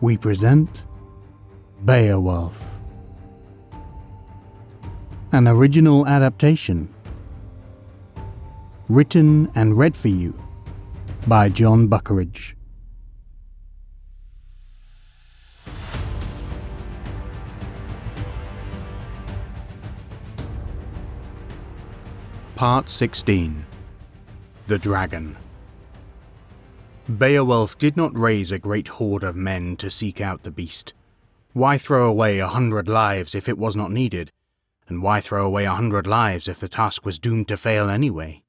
we present Beowulf, an original adaptation, written and read for you by Jon Buckeridge. Part 16. The Dragon. Beowulf did not raise a great horde of men to seek out the beast. Why throw away 100 lives if it was not needed? And why throw away 100 lives if the task was doomed to fail anyway?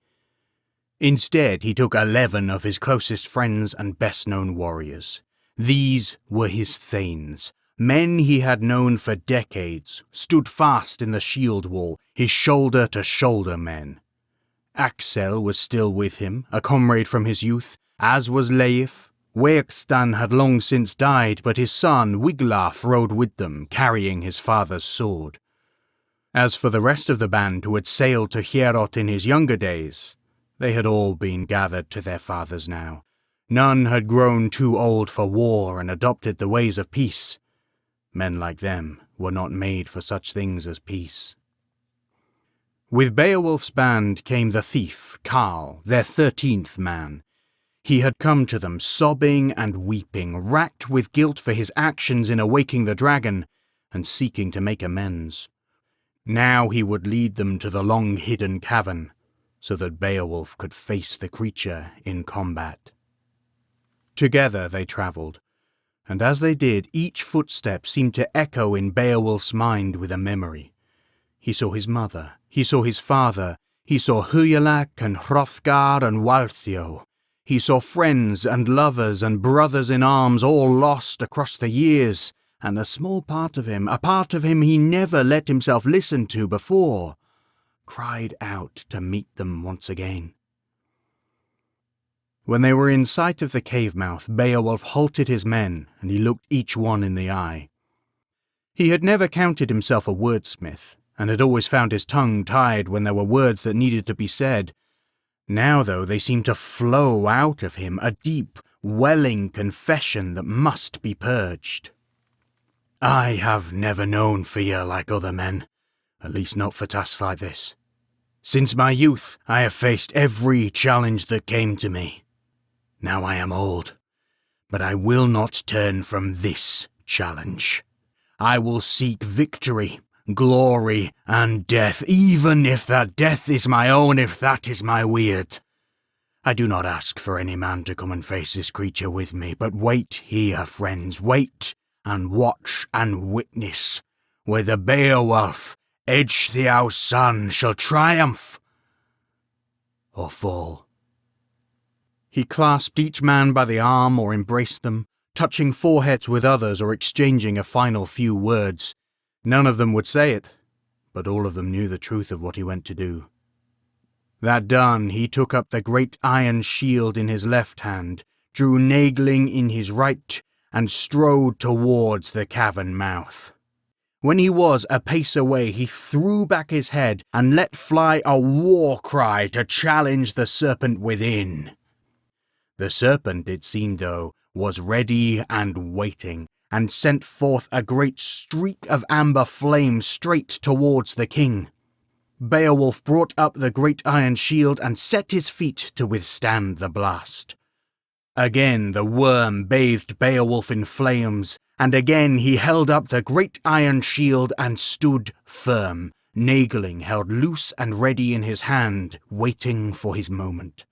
Instead, he took 11 of his closest friends and best-known warriors. These were his thanes, men he had known for decades, stood fast in the shield wall, his shoulder-to-shoulder men. Axel was still with him, a comrade from his youth, as was Leif. Wehextan had long since died, but his son Wiglaf rode with them, carrying his father's sword. As for the rest of the band who had sailed to Hierot in his younger days, they had all been gathered to their fathers now. None had grown too old for war and adopted the ways of peace. Men like them were not made for such things as peace. With Beowulf's band came the thief, Karl, their 13th man. He had come to them sobbing and weeping, racked with guilt for his actions in awaking the dragon, and seeking to make amends. Now he would lead them to the long-hidden cavern, so that Beowulf could face the creature in combat. Together they travelled, and as they did, each footstep seemed to echo in Beowulf's mind with a memory. He saw his mother, he saw his father, he saw Hugelac and Hrothgar and Waltheow. He saw friends and lovers and brothers in arms all lost across the years, and a small part of him, a part of him he never let himself listen to before, cried out to meet them once again. When they were in sight of the cave mouth, Beowulf halted his men, and he looked each one in the eye. He had never counted himself a wordsmith, and had always found his tongue tied when there were words that needed to be said. Now, though, they seemed to flow out of him, a deep, welling confession that must be purged. I have never known fear like other men, at least not for tasks like this. Since my youth, I have faced every challenge that came to me. Now I am old, but I will not turn from this challenge. I will seek victory, glory, and death, even if that death is my own, if that is my weird. I do not ask for any man to come and face this creature with me, but wait here, friends, wait and watch and witness, whether Beowulf, Ecgtheow's son, shall triumph or fall. He clasped each man by the arm or embraced them, touching foreheads with others or exchanging a final few words. None of them would say it, but all of them knew the truth of what he went to do. That done, he took up the great iron shield in his left hand, drew Naegling in his right, and strode towards the cavern mouth. When he was a pace away, he threw back his head and let fly a war cry to challenge the serpent within. The serpent, it seemed, though, was ready and waiting, and sent forth a great streak of amber flame straight towards the king. Beowulf brought up the great iron shield and set his feet to withstand the blast. Again the worm bathed Beowulf in flames, and again he held up the great iron shield and stood firm, Naegling held loose and ready in his hand, waiting for his moment.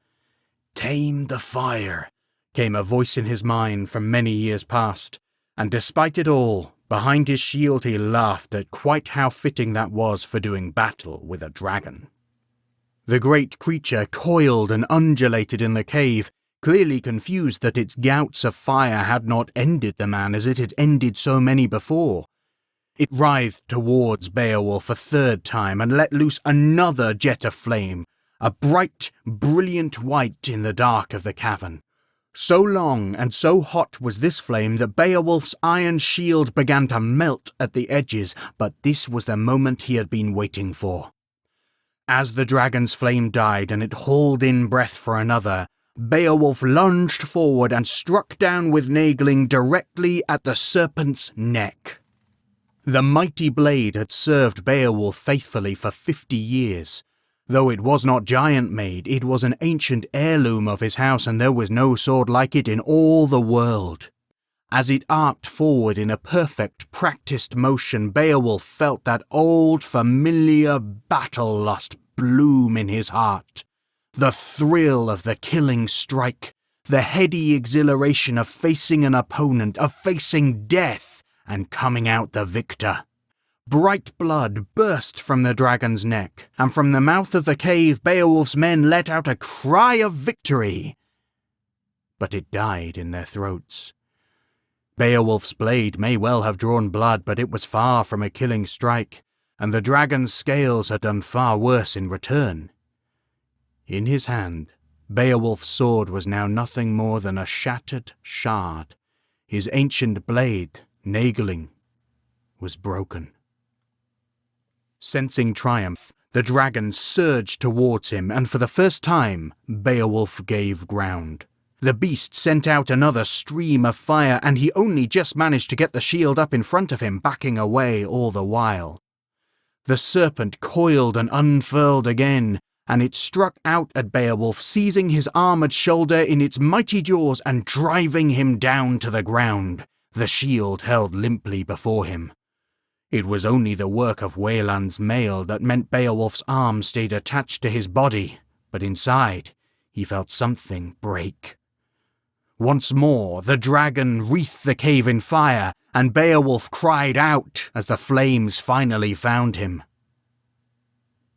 "Tame the fire," came a voice in his mind from many years past. And despite it all, behind his shield he laughed at quite how fitting that was for doing battle with a dragon. The great creature coiled and undulated in the cave, clearly confused that its gouts of fire had not ended the man as it had ended so many before. It writhed towards Beowulf a third time and let loose another jet of flame, a bright, brilliant white in the dark of the cavern. So long and so hot was this flame that Beowulf's iron shield began to melt at the edges, but this was the moment he had been waiting for. As the dragon's flame died and it hauled in breath for another, Beowulf lunged forward and struck down with Naegling directly at the serpent's neck. The mighty blade had served Beowulf faithfully for 50 years. Though it was not giant-made, it was an ancient heirloom of his house, and there was no sword like it in all the world. As it arced forward in a perfect, practiced motion, Beowulf felt that old, familiar battle-lust bloom in his heart. The thrill of the killing strike, the heady exhilaration of facing an opponent, of facing death, and coming out the victor. Bright blood burst from the dragon's neck, and from the mouth of the cave Beowulf's men let out a cry of victory. But it died in their throats. Beowulf's blade may well have drawn blood, but it was far from a killing strike, and the dragon's scales had done far worse in return. In his hand, Beowulf's sword was now nothing more than a shattered shard. His ancient blade, Naegling, was broken. Sensing triumph, the dragon surged towards him, and for the first time, Beowulf gave ground. The beast sent out another stream of fire, and he only just managed to get the shield up in front of him, backing away all the while. The serpent coiled and unfurled again, and it struck out at Beowulf, seizing his armoured shoulder in its mighty jaws and driving him down to the ground, the shield held limply before him. It was only the work of Wayland's mail that meant Beowulf's arm stayed attached to his body, but inside he felt something break. Once more the dragon wreathed the cave in fire, and Beowulf cried out as the flames finally found him.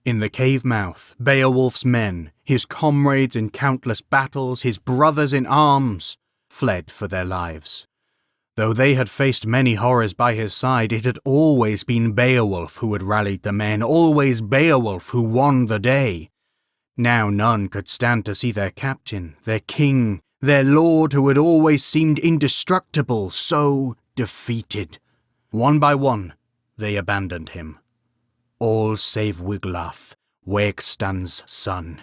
In the cave mouth, Beowulf's men, his comrades in countless battles, his brothers in arms, fled for their lives. Though they had faced many horrors by his side, it had always been Beowulf who had rallied the men, always Beowulf who won the day. Now none could stand to see their captain, their king, their lord who had always seemed indestructible, so defeated. One by one, they abandoned him. All save Wiglaf, Wegstan's son.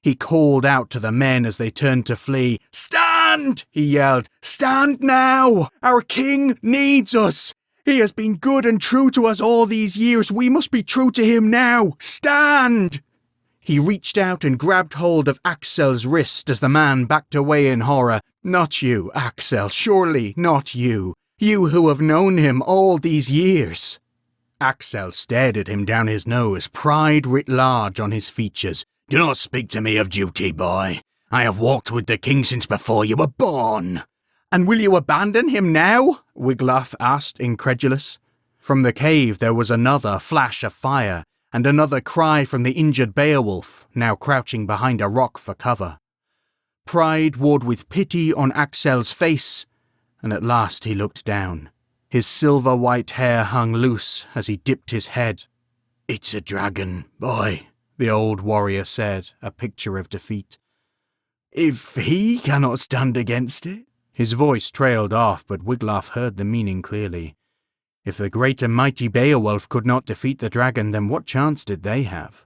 He called out to the men as they turned to flee. "Stand!" he yelled. "Stand now! Our king needs us! He has been good and true to us all these years. We must be true to him now! Stand!" He reached out and grabbed hold of Axel's wrist as the man backed away in horror. "Not you, Axel, surely not you. You who have known him all these years." Axel stared at him down his nose, pride writ large on his features. "Do not speak to me of duty, boy. I have walked with the king since before you were born." "And will you abandon him now?" Wiglaf asked, incredulous. From the cave there was another flash of fire, and another cry from the injured Beowulf, now crouching behind a rock for cover. Pride warred with pity on Axel's face, and at last he looked down. His silver-white hair hung loose as he dipped his head. "It's a dragon, boy," the old warrior said, a picture of defeat. "If he cannot stand against it—" His voice trailed off, but Wiglaf heard the meaning clearly. If the great and mighty Beowulf could not defeat the dragon, then what chance did they have?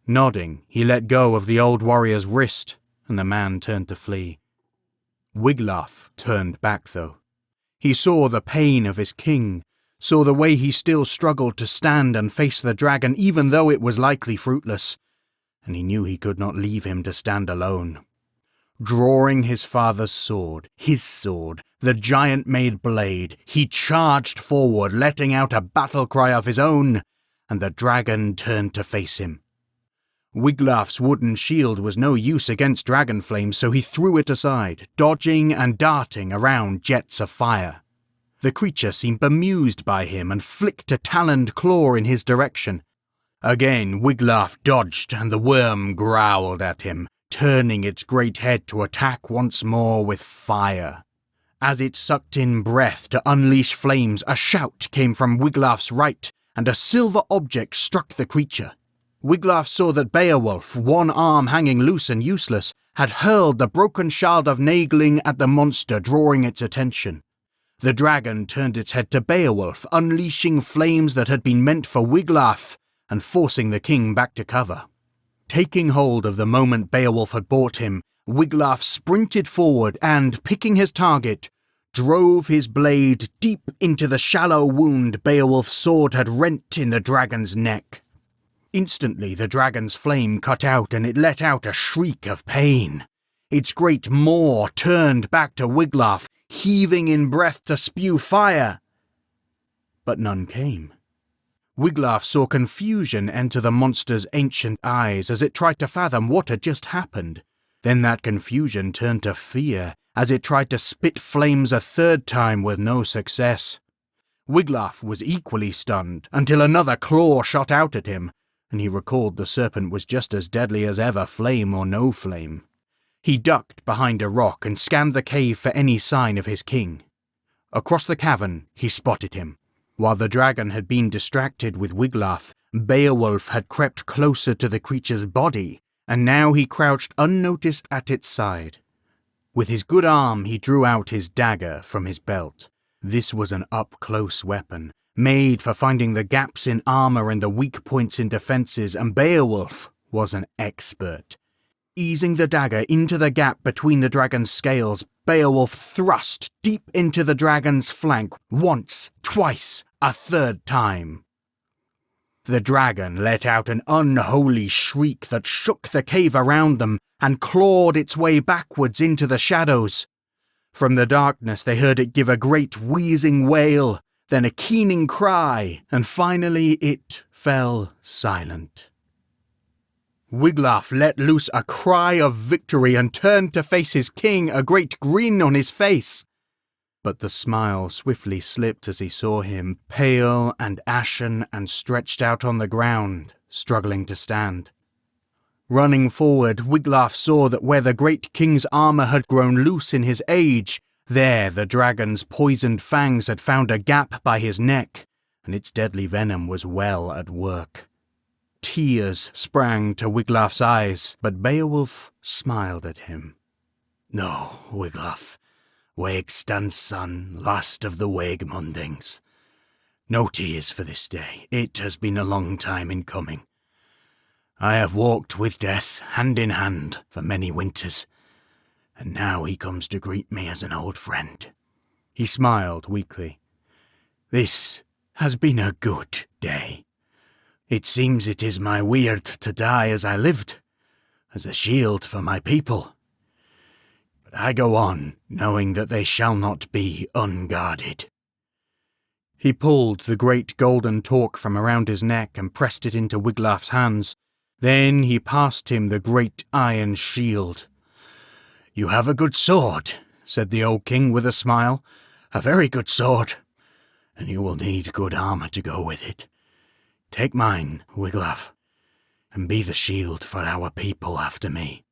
Nodding, he let go of the old warrior's wrist, and the man turned to flee. Wiglaf turned back, though. He saw the pain of his king, saw the way he still struggled to stand and face the dragon, even though it was likely fruitless, and he knew he could not leave him to stand alone. Drawing his father's sword, the giant-made blade, he charged forward, letting out a battle cry of his own, and the dragon turned to face him. Wiglaf's wooden shield was no use against dragon flames, so he threw it aside, dodging and darting around jets of fire. The creature seemed bemused by him and flicked a taloned claw in his direction. Again Wiglaf dodged, and the worm growled at him, turning its great head to attack once more with fire. As it sucked in breath to unleash flames, a shout came from Wiglaf's right, and a silver object struck the creature. Wiglaf saw that Beowulf, one arm hanging loose and useless, had hurled the broken shard of Naegling at the monster, drawing its attention. The dragon turned its head to Beowulf, unleashing flames that had been meant for Wiglaf, and forcing the king back to cover. Taking hold of the moment Beowulf had brought him, Wiglaf sprinted forward and, picking his target, drove his blade deep into the shallow wound Beowulf's sword had rent in the dragon's neck. Instantly the dragon's flame cut out and it let out a shriek of pain. Its great maw turned back to Wiglaf, heaving in breath to spew fire. But none came. Wiglaf saw confusion enter the monster's ancient eyes as it tried to fathom what had just happened. Then that confusion turned to fear as it tried to spit flames a third time with no success. Wiglaf was equally stunned until another claw shot out at him, and he recalled the serpent was just as deadly as ever, flame or no flame. He ducked behind a rock and scanned the cave for any sign of his king. Across the cavern, he spotted him. While the dragon had been distracted with Wiglaf, Beowulf had crept closer to the creature's body, and now he crouched unnoticed at its side. With his good arm, he drew out his dagger from his belt. This was an up-close weapon, made for finding the gaps in armor and the weak points in defenses, and Beowulf was an expert. Easing the dagger into the gap between the dragon's scales, Beowulf thrust deep into the dragon's flank once, twice, a third time. The dragon let out an unholy shriek that shook the cave around them and clawed its way backwards into the shadows. From the darkness they heard it give a great wheezing wail, then a keening cry, and finally it fell silent. Wiglaf let loose a cry of victory and turned to face his king, a great grin on his face. But the smile swiftly slipped as he saw him, pale and ashen and stretched out on the ground, struggling to stand. Running forward, Wiglaf saw that where the great king's armor had grown loose in his age, there the dragon's poisoned fangs had found a gap by his neck, and its deadly venom was well at work. Tears sprang to Wiglaf's eyes, but Beowulf smiled at him. "No, Wiglaf, Wegstan's son, last of the Wegmundings. No tears for this day. It has been a long time in coming. I have walked with death hand in hand for many winters, and now he comes to greet me as an old friend." He smiled weakly. "This has been a good day. It seems it is my weird to die as I lived, as a shield for my people. But I go on, knowing that they shall not be unguarded." He pulled the great golden torque from around his neck and pressed it into Wiglaf's hands. Then he passed him the great iron shield. "You have a good sword," said the old king with a smile. "A very good sword, and you will need good armor to go with it. Take mine, Wiglaf, and be the shield for our people after me."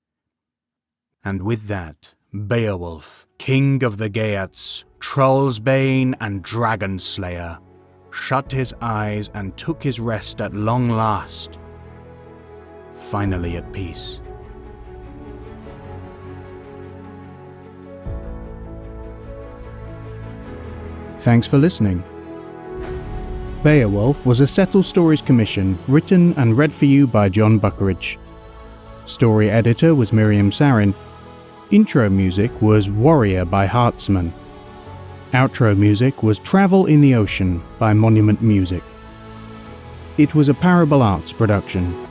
And with that, Beowulf, king of the Geats, Trollsbane and Dragon Slayer, shut his eyes and took his rest at long last, finally at peace. Thanks for listening. Beowulf was a Settle Stories commission written and read for you by Jon Buckeridge. Story editor was Miriam Sarin. Intro music was Warrior by Hartzman. Outro music was Travel in the Ocean by Monument Music. It was a Parable Arts production.